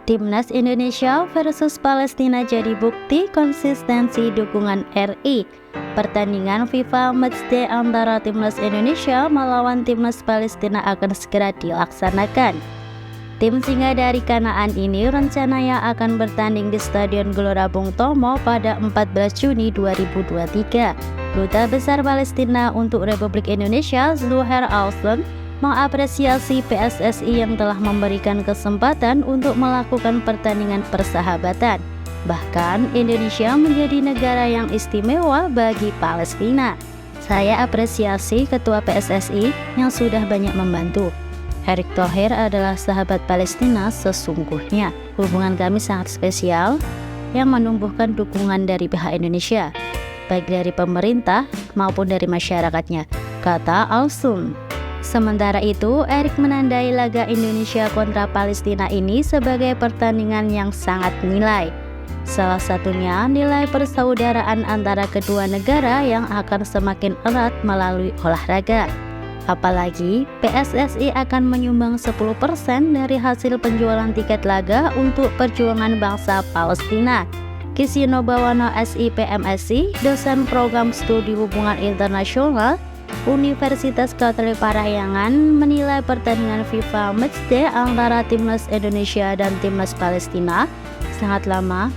Timnas Indonesia versus Palestina jadi bukti konsistensi dukungan RI. Pertandingan FIFA Matchday antara Timnas Indonesia melawan Timnas Palestina akan segera dilaksanakan. Tim singa dari Kanaan ini rencananya akan bertanding di Stadion Gelora Bung Tomo pada 14 Juni 2023. Duta Besar Palestina untuk Republik Indonesia, Zuhair Al-Sun, mengapresiasi PSSI yang telah memberikan kesempatan untuk melakukan pertandingan persahabatan. Bahkan Indonesia menjadi negara yang istimewa bagi Palestina. Saya apresiasi Ketua PSSI yang sudah banyak membantu. Erick Thohir adalah sahabat Palestina sesungguhnya. Hubungan kami sangat spesial yang menumbuhkan dukungan dari pihak Indonesia, baik dari pemerintah maupun dari masyarakatnya, kata Al-Sun. Sementara itu, Erick menandai laga Indonesia kontra Palestina ini sebagai pertandingan yang sangat nilai. Salah satunya nilai persaudaraan antara kedua negara yang akan semakin erat melalui olahraga. Apalagi PSSI akan menyumbang 10% dari hasil penjualan tiket laga untuk perjuangan bangsa Palestina. Kisino Bawono SIPMSI, dosen program studi hubungan internasional Universitas Katolik Parahyangan, menilai pertandingan FIFA Matchday antara Timnas Indonesia dan Timnas Palestina sangat lama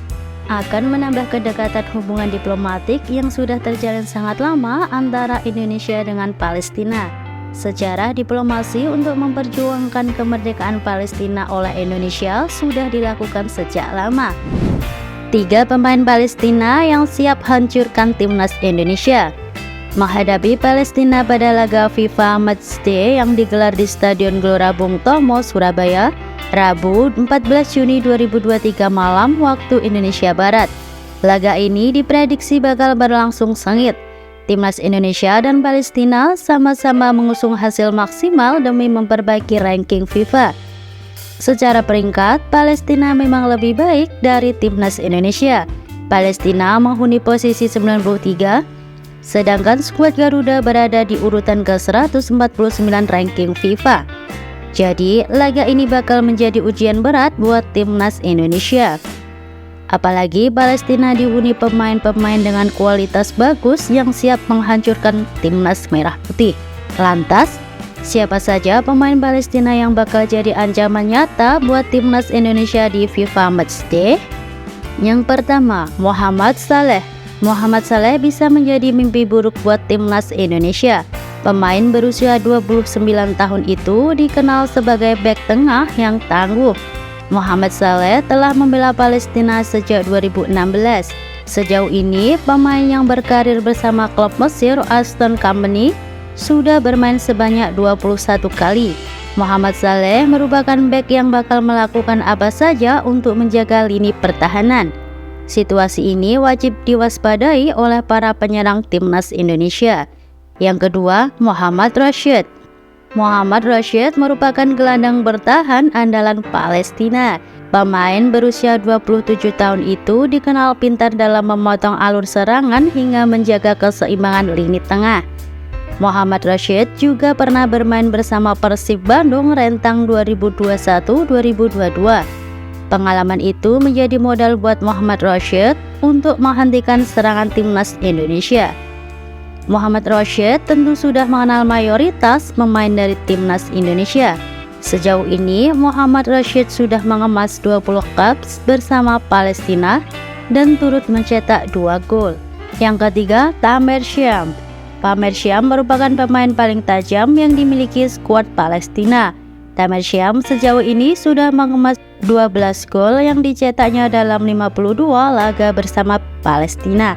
akan menambah kedekatan hubungan diplomatik yang sudah terjalin sangat lama antara Indonesia dengan Palestina. Secara diplomasi untuk memperjuangkan kemerdekaan Palestina oleh Indonesia sudah dilakukan sejak lama. 3 pemain Palestina yang siap hancurkan Timnas Indonesia. Menghadapi Palestina pada laga FIFA Matchday yang digelar di Stadion Gelora Bung Tomo, Surabaya, Rabu 14 Juni 2023 malam waktu Indonesia Barat. Laga ini diprediksi bakal berlangsung sengit. Timnas Indonesia dan Palestina sama-sama mengusung hasil maksimal demi memperbaiki ranking FIFA. Secara peringkat, Palestina memang lebih baik dari Timnas Indonesia. Palestina menghuni posisi 93, sedangkan skuad Garuda berada di urutan ke-149 ranking FIFA. Jadi, laga ini bakal menjadi ujian berat buat Timnas Indonesia. Apalagi Palestina dihuni pemain-pemain dengan kualitas bagus yang siap menghancurkan Timnas Merah Putih. Lantas, siapa saja pemain Palestina yang bakal jadi ancaman nyata buat Timnas Indonesia di FIFA Matchday? Yang pertama, Mohamed Saleh. Mohamed Saleh bisa menjadi mimpi buruk buat Timnas Indonesia. Pemain berusia 29 tahun itu dikenal sebagai bek tengah yang tangguh. Mohamed Saleh telah membela Palestina sejak 2016. Sejauh ini, pemain yang berkarir bersama klub Mesir Aston Company sudah bermain sebanyak 21 kali. Mohamed Saleh merupakan bek yang bakal melakukan apa saja untuk menjaga lini pertahanan. Situasi ini wajib diwaspadai oleh para penyerang Timnas Indonesia. Yang kedua, Mohammad Rashid. Mohammad Rashid merupakan gelandang bertahan andalan Palestina. Pemain berusia 27 tahun itu dikenal pintar dalam memotong alur serangan hingga menjaga keseimbangan lini tengah. Mohammad Rashid juga pernah bermain bersama Persib Bandung rentang 2021-2022. Pengalaman itu menjadi modal buat Mohammad Rashid untuk menghentikan serangan Timnas Indonesia. Mohammad Rashid tentu sudah mengenal mayoritas pemain dari Timnas Indonesia. Sejauh ini, Mohammad Rashid sudah mengemas 20 caps bersama Palestina dan turut mencetak 2 gol. Yang ketiga, Tamer Syam. Tamer Syam merupakan pemain paling tajam yang dimiliki skuad Palestina. Tamer Syam sejauh ini sudah mengemas 12 gol yang dicetaknya dalam 52 laga bersama Palestina.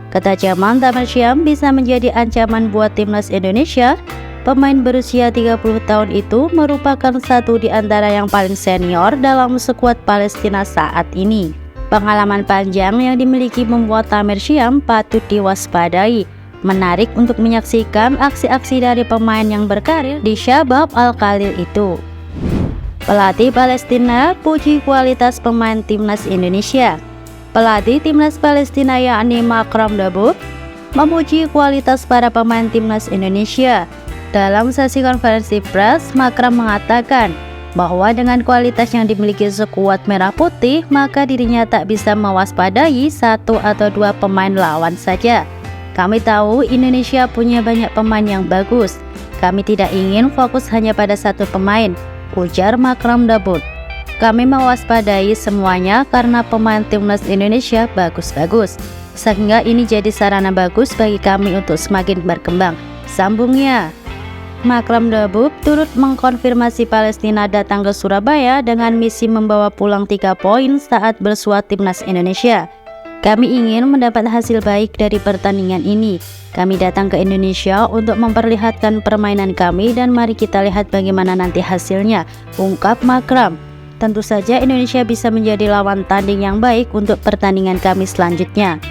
Ketajaman Tamer Syam bisa menjadi ancaman buat Timnas Indonesia. Pemain berusia 30 tahun itu merupakan satu di antara yang paling senior dalam skuad Palestina saat ini. Pengalaman panjang yang dimiliki membuat Tamer Syam patut diwaspadai. Menarik untuk menyaksikan aksi-aksi dari pemain yang berkarir di Syabab Al-Khalil itu. Pelatih Palestina puji kualitas pemain Timnas Indonesia. Pelatih Timnas Palestina yakni Makram Dabuk memuji kualitas para pemain Timnas Indonesia. Dalam sesi konferensi pers, Makram mengatakan, bahwa dengan kualitas yang dimiliki skuad merah putih, maka dirinya tak bisa mewaspadai satu atau dua pemain lawan saja. Kami tahu Indonesia punya banyak pemain yang bagus. Kami tidak ingin fokus hanya pada satu pemain, ujar Makram Dabut. Kami mewaspadai semuanya karena pemain timnas Indonesia bagus-bagus, sehingga ini jadi sarana bagus bagi kami untuk semakin berkembang, sambungnya. Makram Dabut turut mengkonfirmasi Palestina datang ke Surabaya dengan misi membawa pulang 3 poin saat bersua timnas Indonesia. Kami ingin mendapat hasil baik dari pertandingan ini. Kami datang ke Indonesia untuk memperlihatkan permainan kami dan mari kita lihat bagaimana nanti hasilnya, ungkap Makram. Tentu saja Indonesia bisa menjadi lawan tanding yang baik untuk pertandingan kami selanjutnya.